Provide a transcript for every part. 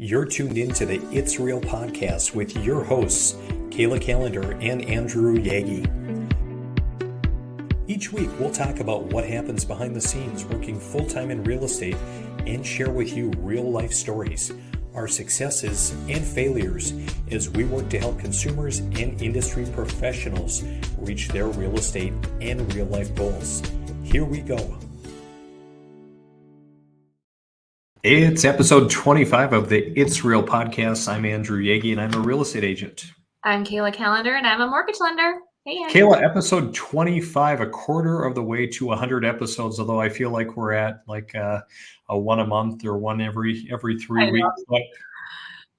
You're tuned into the It's Real podcast with your hosts, Kayla Calendar and Andrew Yagi. Each week, we'll talk about what happens behind the scenes working full-time in real estate and share with you real-life stories, our successes and failures as we work to help consumers and industry professionals reach their real estate and real-life goals. Here we go. It's episode 25 of the It's Real podcast. I'm Andrew Yagi, and I'm a real estate agent. I'm Kayla Calendar, and I'm a mortgage lender. Hey, Andrew. Kayla, episode 25, a quarter of the way to 100 episodes, although I feel like we're at like a one a month or one every 3 weeks.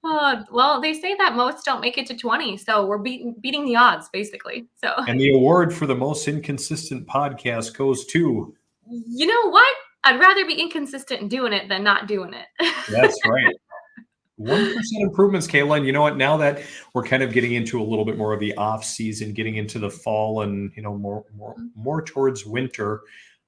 Well, they say that most don't make it to 20, so we're beating the odds, basically. And the award for the most inconsistent podcast goes to... You know what? I'd rather be inconsistent in doing it than not doing it. That's right. 1% improvements, Kayla. And you know what? Now that we're kind of getting into a little bit more of the off season, getting into the fall and, you know, more towards winter,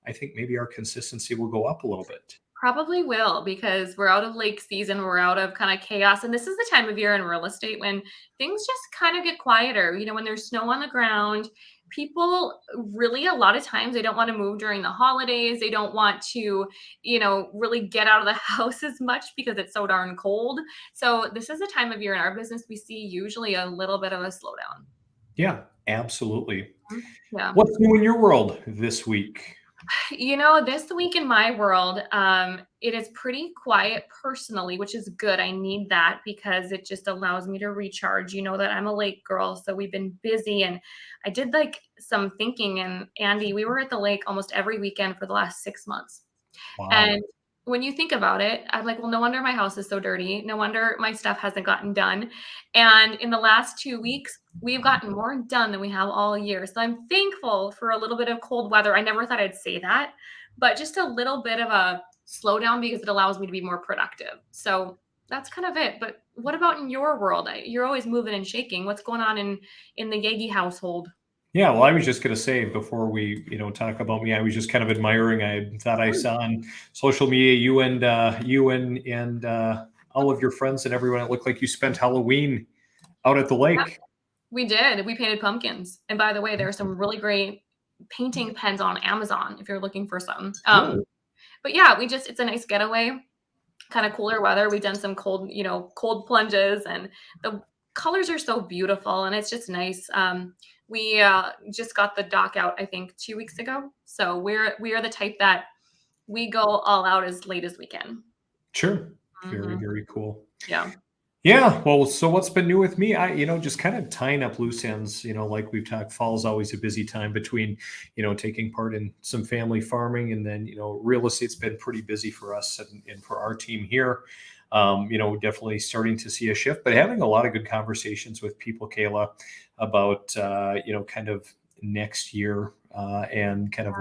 I think maybe our consistency will go up a little bit. Probably will, because we're out of lake season. We're out of kind of chaos. And this is the time of year in real estate when things just kind of get quieter. You know, when there's snow on the ground, people really, a lot of times, they don't want to move during the holidays. They don't want to, really get out of the house as much because it's so darn cold. So this is a time of year in our business we see usually a little bit of a slowdown. Yeah, absolutely. Yeah. What's new in your world this week? This week in my world, it is pretty quiet personally, which is good. I need that because it just allows me to recharge. You know that I'm a lake girl, so we've been busy, and I did like some thinking. And Andy, we were at the lake almost every weekend for the last 6 months. Wow. And when you think about it, I'm like, well, no wonder my house is so dirty. No wonder my stuff hasn't gotten done. And in the last 2 weeks, we've gotten more done than we have all year. So I'm thankful for a little bit of cold weather. I never thought I'd say that, but just a little bit of a slowdown because it allows me to be more productive. So that's kind of it. But what about in your world? You're always moving and shaking. What's going on in the Yagi household? Yeah, well, I was just going to say before we, talk about me, I was just kind of admiring. I thought I saw on social media you and all of your friends and everyone. It looked like you spent Halloween out at the lake. Yeah, we did. We painted pumpkins. And by the way, there are some really great painting pens on Amazon if you're looking for some. But yeah, it's a nice getaway, kind of cooler weather. We've done some cold plunges, and the colors are so beautiful, and it's just nice. We just got the dock out, I think, 2 weeks ago. So we are the type that we go all out as late as we can. Sure. Very, very cool. Yeah. Yeah. Well, so what's been new with me? I, just kind of tying up loose ends, like we've talked, fall's always a busy time between, taking part in some family farming, and then, real estate's been pretty busy for us and for our team here. Definitely starting to see a shift, but having a lot of good conversations with people, Kayla, about, kind of next year and kind of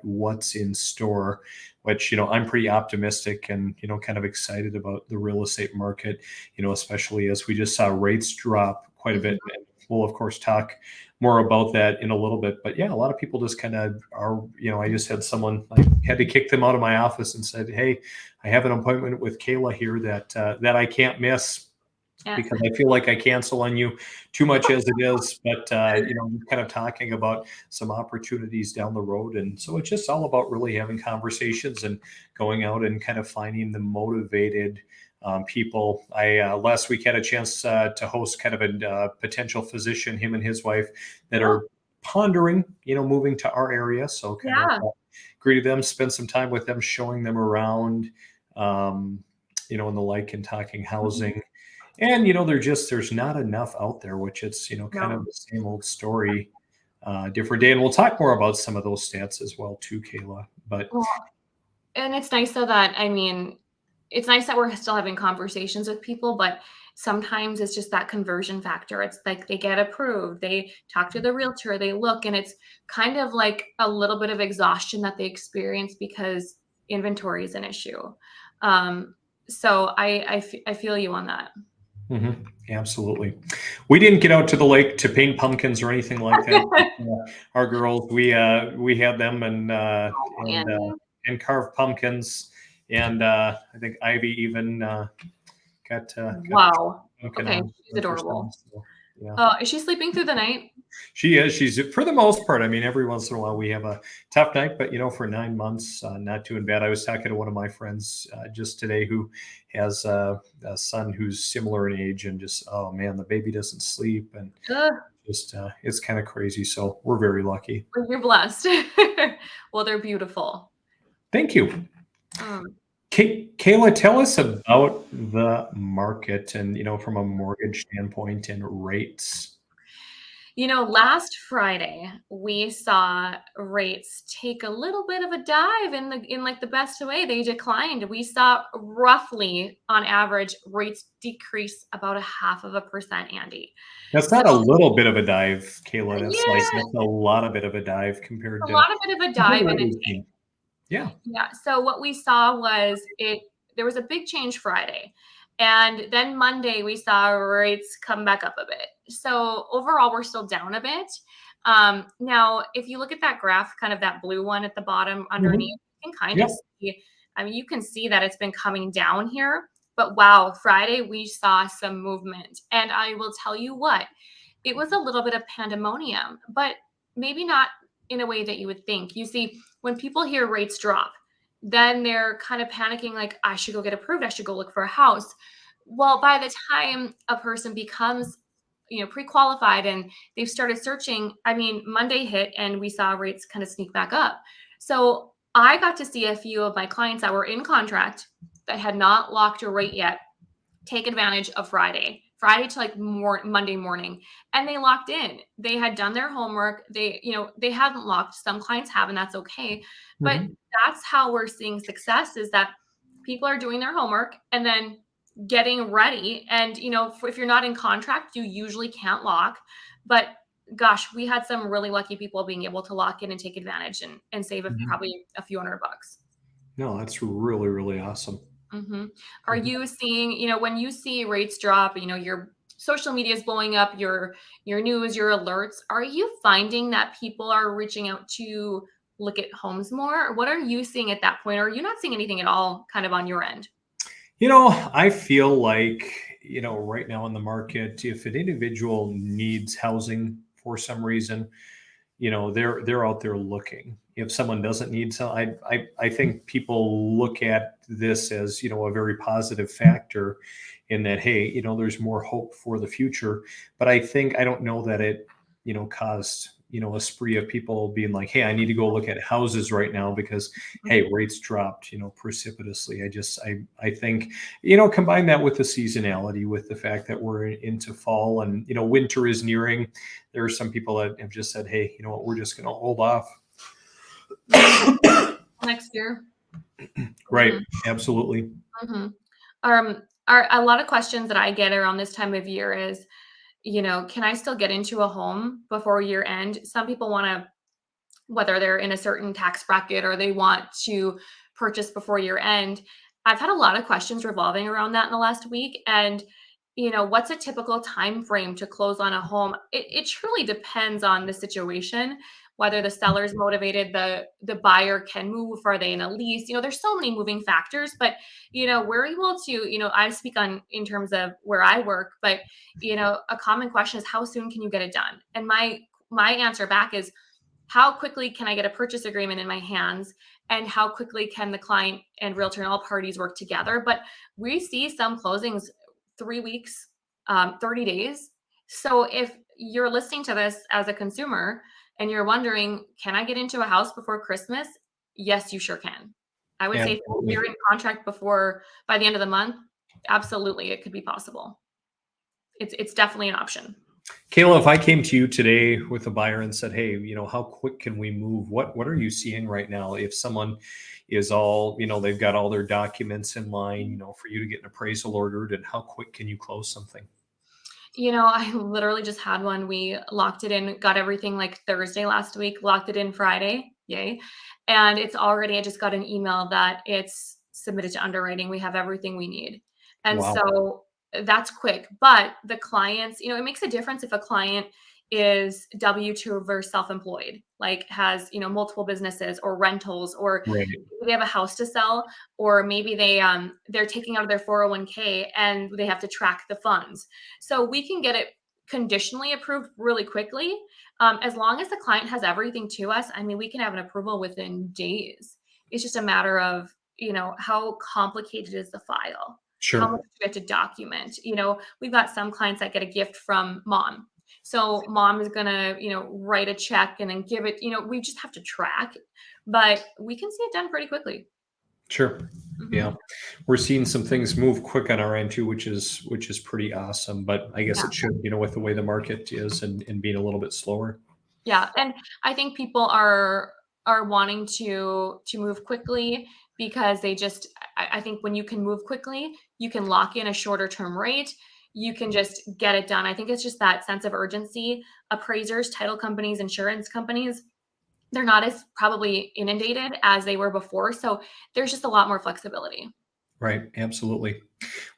what's in store, which, I'm pretty optimistic and, kind of excited about the real estate market, especially as we just saw rates drop quite a bit. And we'll, of course, talk more about that in a little bit. But yeah, a lot of people just kind of are, I just had someone, I had to kick them out of my office and said, hey, I have an appointment with Kayla here that I can't miss. Yeah. Because I feel like I cancel on you too much as it is, but kind of talking about some opportunities down the road. And so it's just all about really having conversations and going out and kind of finding the motivated people. I last week had a chance to host kind of a potential physician, him and his wife, that are pondering, moving to our area. So kind of greeted them, spent some time with them, showing them around, and the like, and talking housing. And, there's not enough out there, which it's, kind of the same old story, different day. And we'll talk more about some of those stats as well too, Kayla. But and it's nice though that, it's nice that we're still having conversations with people, but sometimes it's just that conversion factor. It's like they get approved, they talk to the realtor, they look, and it's kind of like a little bit of exhaustion that they experience because inventory is an issue. So I feel you on that. Mm-hmm. Absolutely. We didn't get out to the lake to paint pumpkins or anything like that. Our girls, we had them and carved pumpkins, and I think Ivy even got Wow. walking Okay, on she's for some. adorable. So, yeah. Is she sleeping through the night? She is. She's for the most part. I mean, every once in a while we have a tough night, but for 9 months, not doing bad. I was talking to one of my friends just today who has a son who's similar in age, and just oh man, the baby doesn't sleep, and Ugh, just it's kind of crazy. So we're very lucky. well, you're blessed. Well, they're beautiful. Thank you. Um, Kayla, tell us about the market and from a mortgage standpoint and rates. Last Friday, we saw rates take a little bit of a dive in like the best way. They declined. We saw roughly on average rates decrease about a half of a percent, Andy. That's So not a little bit of a dive, Kayla. yeah, That's a lot of bit of a dive compared a to lot of bit of a dive what and a we've seen. Yeah. yeah. So what we saw was there was a big change Friday. And then Monday we saw rates come back up a bit. So overall we're still down a bit. Now if you look at that graph, kind of that blue one at the bottom Mhm. underneath, you can kind of Yep. see, I mean, you can see that it's been coming down here. But wow, Friday we saw some movement. And I will tell you what, it was a little bit of pandemonium, but maybe not in a way that you would think. You see, when people hear rates drop, then they're kind of panicking, like, I should go get approved. I should go look for a house. Well, by the time a person becomes, pre-qualified and they've started searching, I mean, Monday hit and we saw rates kind of sneak back up. So I got to see a few of my clients that were in contract that had not locked a rate yet take advantage of Friday to like Monday morning, and they locked in. They had done their homework. They hadn't locked. Some clients have, and that's okay. But Mhm. that's how we're seeing success is that people are doing their homework and then getting ready. And if you're not in contract, you usually can't lock. But gosh, we had some really lucky people being able to lock in and take advantage and save Mhm. probably a few $100. No, that's really, really awesome. Mhm. Are Mhm. you seeing, when you see rates drop, your social media is blowing up, your news, your alerts, are you finding that people are reaching out to look at homes more? Or what are you seeing at that point? Or are you not seeing anything at all kind of on your end? I feel like, right now in the market, if an individual needs housing for some reason, they're out there looking. If someone doesn't need some, I think people look at this as a very positive factor, in that, hey, there's more hope for the future. But I don't know that it caused a spree of people being like, hey, I need to go look at houses right now because hey, rates dropped precipitously. I think combine that with the seasonality, with the fact that we're into fall, and winter is nearing. There are some people that have just said, hey, you know what, we're just going to hold off. Mhm. Next year. Right. Mhm. Absolutely. Mhm. Are a lot of questions that I get around this time of year is, can I still get into a home before year end? Some people want to, whether they're in a certain tax bracket or they want to purchase before year end. I've had a lot of questions revolving around that in the last week. And, what's a typical time frame to close on a home? It truly depends on the situation, whether the seller's motivated, the buyer can move, are they in a lease? There's so many moving factors, but we're able to, I speak on in terms of where I work, but a common question is how soon can you get it done? And my answer back is how quickly can I get a purchase agreement in my hands, and how quickly can the client and realtor and all parties work together. But we see some closings 3 weeks, 30 days. So if you're listening to this as a consumer and you're wondering, can I get into a house before Christmas? Yes, you sure can. I would say if you're Absolutely. in contract before by the end of the month, absolutely it could be possible. It's definitely an option. Kayla, if I came to you today with a buyer and said, hey, how quick can we move? What are you seeing right now? If someone is all, they've got all their documents in line, for you to get an appraisal ordered, and how quick can you close something? I literally just had one. We locked it in, got everything like Thursday last week, locked it in Friday. Yay. And it's already, I just got an email that it's submitted to underwriting. We have everything we need. And Wow. so that's quick. But the clients, it makes a difference if a client is W-2 versus self-employed, like has, multiple businesses or rentals, or Right. they have a house to sell, or maybe they're taking out of their 401k and they have to track the funds. So we can get it conditionally approved really quickly. As long as the client has everything to us, I mean, we can have an approval within days. It's just a matter of, how complicated is the file? How much Sure. do you have to document? We've got some clients that get a gift from mom. So mom is gonna, write a check and then give it, we just have to track, but we can see it done pretty quickly. Sure. Hmm. Yeah. We're seeing some things move quick on our end too, which is pretty awesome. But I guess Yeah. it should, with the way the market is and being a little bit slower. Yeah. And I think people are wanting to move quickly because I think when you can move quickly, you can lock in a shorter term rate. You can just get it done. I think it's just that sense of urgency. Appraisers, title companies, insurance companies, they're not as probably inundated as they were before. So there's just a lot more flexibility. Right. Absolutely.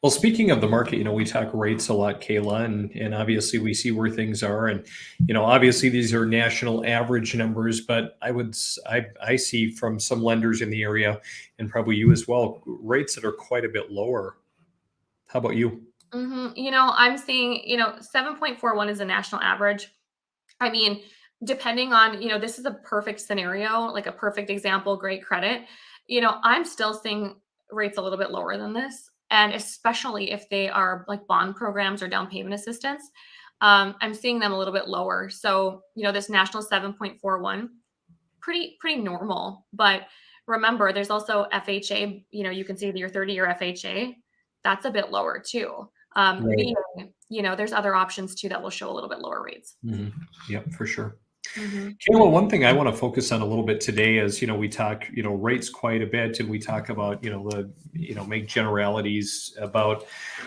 Well, speaking of the market, we talk rates a lot, Kayla, and obviously we see where things are, and obviously these are national average numbers, but I see from some lenders in the area, and probably you as well, rates that are quite a bit lower. How about you? I'm seeing, 7.41 is a national average. I mean, depending on, this is a perfect scenario, like a perfect example, great credit. I'm still seeing rates a little bit lower than this. And especially if they are like bond programs or down payment assistance, I'm seeing them a little bit lower. So, this national 7.41, pretty normal. But remember, there's also FHA, you can see your 30-year FHA. That's a bit lower too. Right. Being, there's other options too that will show a little bit lower rates. Mhm. Yep, for sure. Mhm. Kayla, one thing I want to focus on a little bit today is, we talk, rates quite a bit, and we talk about, make generalities about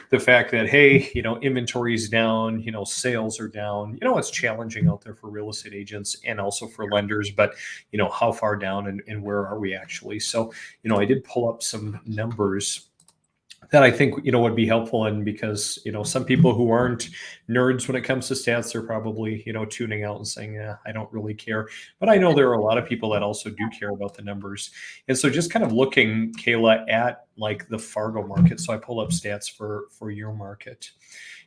the fact that, hey, inventory is down, sales are down. It's challenging out there for real estate agents and also for lenders, but, how far down and where are we actually? So, I did pull up some numbers that I think would be helpful, and because some people who aren't nerds when it comes to stats are probably tuning out and saying, yeah, I don't really care. But I know there are a lot of people that also do care about the numbers. And so just kind of looking, Kayla, at like the Fargo market. So I pull up stats for your market.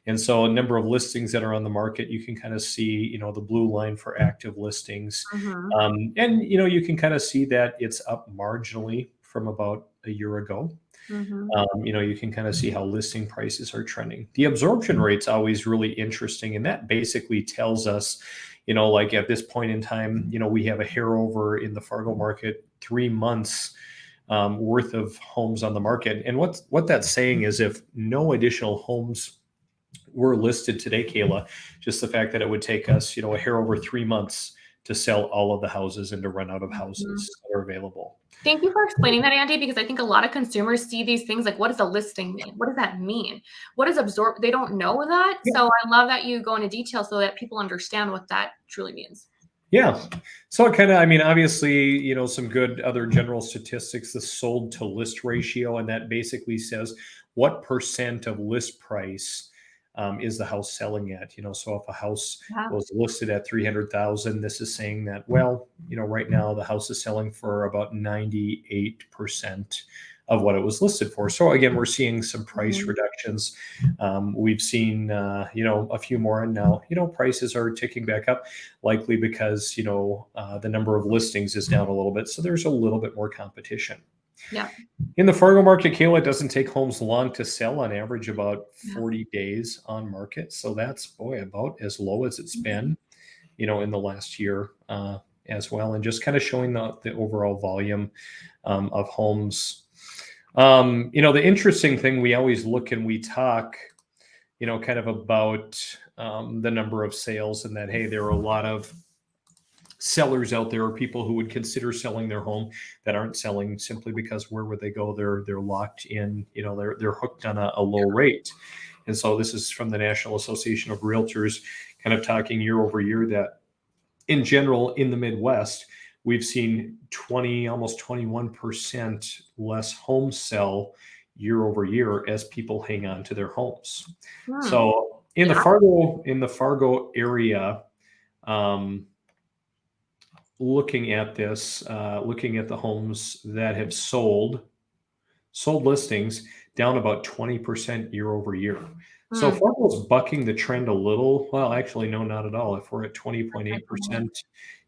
And so a number of listings that are on the market, you can kind of see, the blue line for active listings. Mhm. And you can kind of see that it's up marginally from about a year ago. Mhm. You can kind of see how listing prices are trending. The absorption rate's always really interesting, and that basically tells us, like at this point in time, we have a hair over in the Fargo market, 3 months worth of homes on the market. And what that's saying is, if no additional homes were listed today, Kayla, just the fact that it would take us, a hair over 3 months to sell all of the houses and to run out of Mhm. houses that are available. Thank you for explaining that, Andy, because I think a lot of consumers see these things like, what does a listing mean? What does that mean? What is absorb? They don't know that. So I love that you go into detail so that people understand what that truly means. Yeah. So it kind of, I mean, obviously, some good other general statistics, the sold to list ratio, and that basically says what percent of list price is the house selling at. So if a house Yeah. was listed at 300,000, this is saying that, well, right now the house is selling for about 98% of what it was listed for. So again, we're seeing some price Mhm. reductions. We've seen, a few more, and now, prices are ticking back up, likely because the number of listings is down a little bit, so there's a little bit more competition. Yeah. In the Fargo market, Kayla, it doesn't take homes long to sell, on average about Yeah. 40 days on market. So that's, boy, about as low as it's Mhm. been in the last year as well, and just kind of showing the overall volume of homes. The interesting thing, we always look and we talk kind of about the number of sales, and that, hey, there are a lot of sellers out there, or people who would consider selling their home that aren't selling simply because where would they go? They're locked in, they're hooked on a low rate. And so this is from the National Association of Realtors, kind of talking year over year, that in general in the Midwest, we've seen 20, almost 21% less homes sell year over year as people hang on to their homes. Hmm. So in the Yeah. Fargo area, um, looking at this, looking at the homes that have sold listings down about 20% year over year. So Mm, Fargo's bucking the trend a little. Well, actually, no, not at all. If we're at that's normal. 20.8%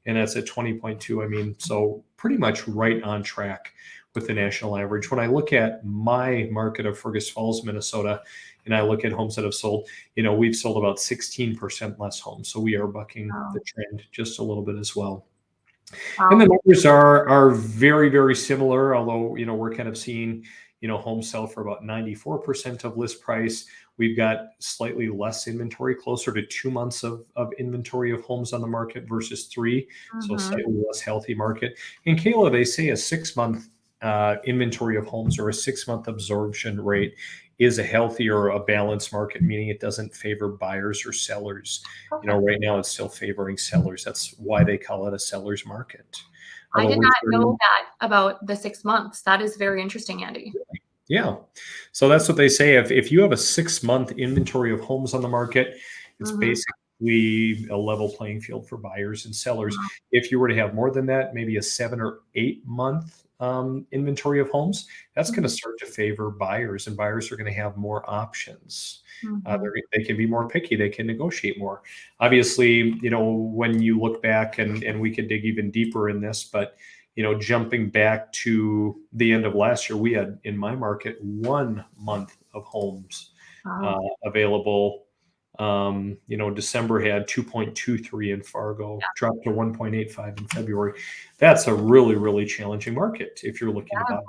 and that's at 20.2, I mean, so pretty much right on track with the national average. When I look at my market of Fergus Falls, Minnesota, and I look at homes that have sold, we've sold about 16% less homes. So we are bucking the Oh, trend just a little bit as well. And the wow. numbers are very, very similar, although, we're kind of seeing, homes sell for about 94% of list price. We've got slightly less inventory, closer to 2 months of inventory of homes on the market versus three. So Hmm. slightly less healthy market. In Kayla, they say a 6 month inventory of homes or a 6 month absorption rate is a healthy or a balanced market, meaning it doesn't favor buyers or sellers. Okay. Right now it's still favoring sellers. That's why they call it a seller's market. I Although did we're not know starting, that about the 6 months. That is very interesting, Andy. yeah. So that's what they say. If you have a 6 month inventory of homes on the market, it's Hmm. basically a level playing field for buyers and sellers. If you were to have more than that, maybe a 7 or 8 month inventory of homes, that's going to start to favor buyers, and buyers are going to have more options. Hmm. They can be more picky. They can negotiate more. Obviously, when you look back, and we could dig even deeper in this, but jumping back to the end of last year, we had in my market 1 month of homes Wow. available. December had 2.23 in Fargo, dropped to 1.85 in February. That's a really, really challenging market if you're looking to buy.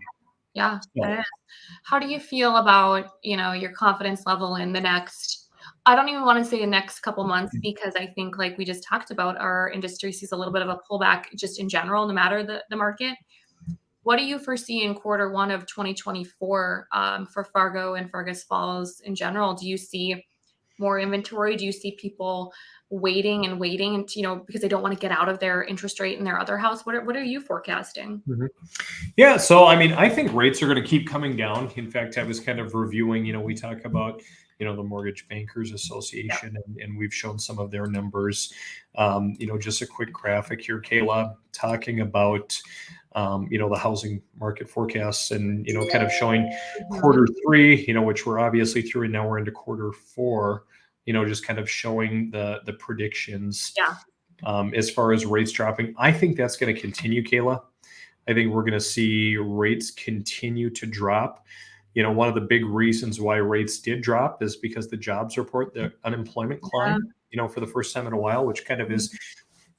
Yeah, it So, is. How do you feel about, your confidence level in the next, I don't even want to say the next couple months, because I think like we just talked about, our industry sees a little bit of a pullback just in general, no matter the market. What do you foresee in quarter one of 2024, for Fargo and Fergus Falls in general? Do you see more inventory? Do you see people waiting and waiting and, because they don't want to get out of their interest rate in their other house? What are you forecasting? mhm. Yeah, so I mean, I think rates are going to keep coming down. In fact, I was kind of reviewing, we talk about, the Mortgage Bankers Yeah. Association, and we've shown some of their numbers. Just a quick graphic here, Kayla, talking about, the housing market forecasts and, kind of showing Mhm. quarter three, which we're obviously through, and now we're into quarter four, just kind of showing the predictions Yeah. as far as rates dropping. I think that's going to continue, Kayla. I think we're going to see rates continue to drop. One of the big reasons why rates did drop is because the jobs report, the unemployment Yeah. climbed, for the first time in a while, which kind of Mhm. is,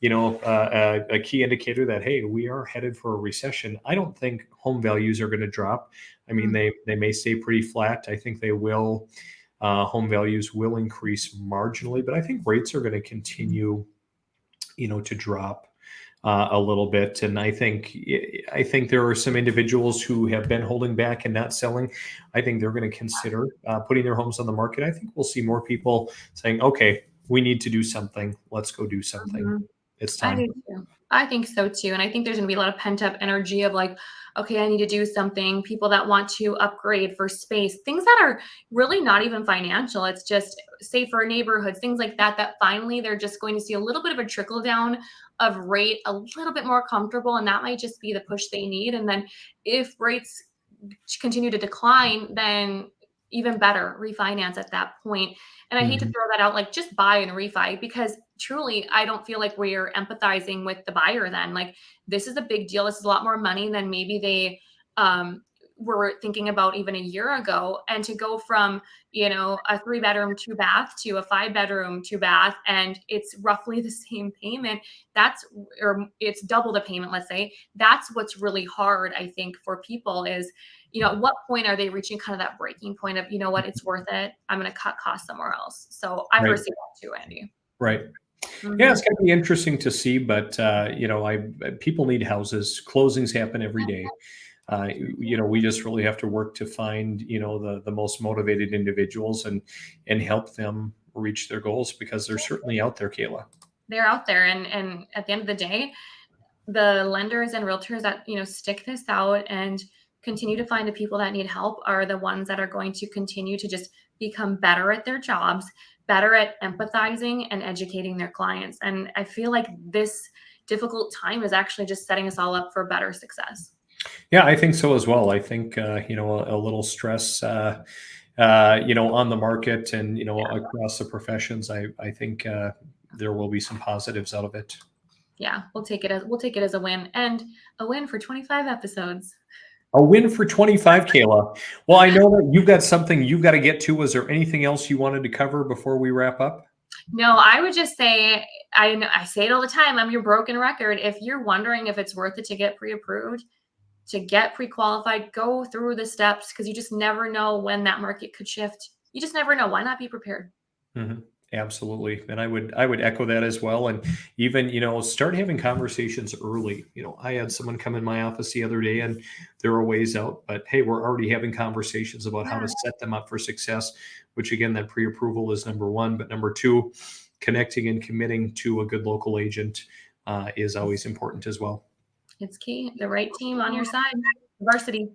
a key indicator that, hey, we are headed for a recession. I don't think home values are going to drop. I mean, Mhm. they may stay pretty flat. I think they will. Home values will increase marginally, but I think rates are going to continue, to drop a little bit. And I think there are some individuals who have been holding back and not selling. I think they're going to consider putting their homes on the market. I think we'll see more people saying, "Okay, we need to do something. Let's go do something. Mhm. It's I time." do too. I think so too. And I think there's gonna be a lot of pent up energy of like, okay, I need to do something. People that want to upgrade for space, things that are really not even financial. It's just safer neighborhoods, things like that, that finally they're just going to see a little bit of a trickle down of rate, a little bit more comfortable. And that might just be the push they need. And then if rates continue to decline, then even better, refinance at that point. And I hate to Mhm. throw that out, like just buy and refi, because truly, I don't feel like we're empathizing with the buyer then. Like, this is a big deal. This is a lot more money than maybe they um, were thinking about even a year ago. And to go from, a 3 bedroom, 2 bath to a 5 bedroom, 2 bath, and it's roughly the same payment, or it's double the payment, let's say, that's what's really hard, I think, for people is, at what point are they reaching kind of that breaking point of, what, it's worth it. I'm going to cut costs somewhere else. So I Right. foresee that too, Andy. Right. Yeah, Mhm. it's going to be interesting to see, but I people need houses. Closings happen every day. We just really have to work to find, the most motivated individuals and help them reach their goals because they're certainly out there, Kayla. They're out there, and at the end of the day, the lenders and realtors that, stick this out and continue to find the people that need help are the ones that are going to continue to just become better at their jobs, better at empathizing and educating their clients. And I feel like this difficult time is actually just setting us all up for better success. Yeah, I think so as well. I think a little stress on the market and across the professions. I think there will be some positives out of it. Yeah, we'll take it as a win, and a win for 25 episodes. A win for 25, Kayla. Well, I know that you've got something you've got to get to. Was there anything else you wanted to cover before we wrap up? No, I would just say I say it all the time. I'm your broken record. If you're wondering if it's worth it to get pre-approved, to get pre-qualified, go through the steps because you just never know when that market could shift. You just never know. Why not be prepared? Mhm. Absolutely. And I would echo that as well. And even, start having conversations early. I had someone come in my office the other day and they're a ways out, but hey, we're already having conversations about how Yeah, to set them up for success, which again, that pre-approval is number one. But number two, connecting and committing to a good local agent is always important as well. it's key. The right team on your side. Varsity.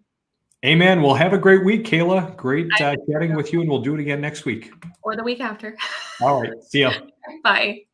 Amen. Well, have a great week, Kayla. Great chatting with you, and we'll do it again next week. Or the week after. All right. See ya. Bye.